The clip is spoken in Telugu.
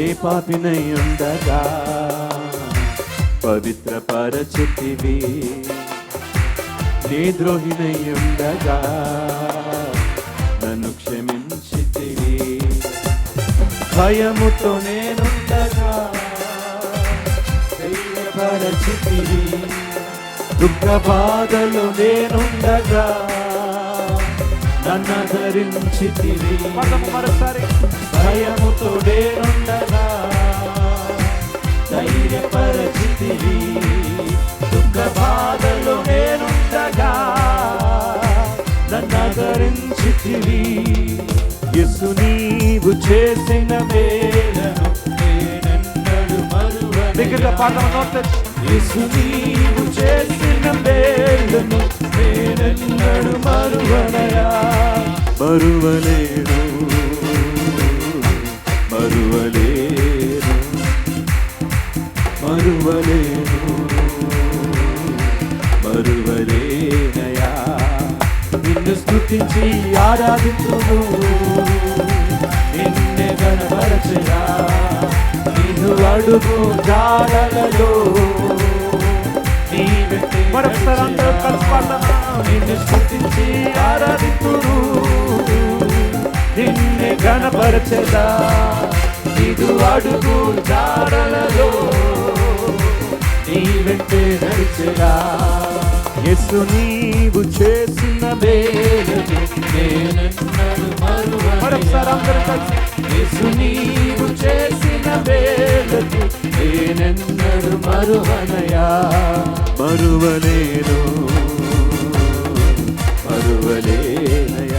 ఏ పాపినై ఉండగా పవిత్ర పరచితివి, నీ ద్రోహినై ఉండగా నన్ను క్షమించితివి. భయముతో నేనుండగా ధైర్యపరచితివి, దుఃఖ బాధలు నేనుండగా నన్ను ధరించితివి. భయముతో నేనుండగా ధైర్యపరచితివి, దుఃఖ బాధలు నేనుండగా నన్ను ధరించితివి. యేసు నీవు చేసిన మేలను నేనెన్నడూ మరువను. యేసు నీవు చేసిన మేలను నేనెన్నడూ మరువనయా. మరువలేను మరువలేను మరువలేను మరువలేనయా. నిన్ను స్తుతించి ఆరాధించును, నిన్నే గణపరచరా. నిన్ను అడుగు జాడలలో నిన్ను స్తుతించి ఆరాధించును, నిన్నే గణపరచరా. నిన్ను అడుగు జాడలలో నీ వెంటే నడిచెరా. యేసు నీవు చేసిన మేలును నేనెన్నడూ మరువను. యేసు నీవు చేసిన మేలును నేనెన్నడూ మరువనయా. మరువలేను మరువలేనయా.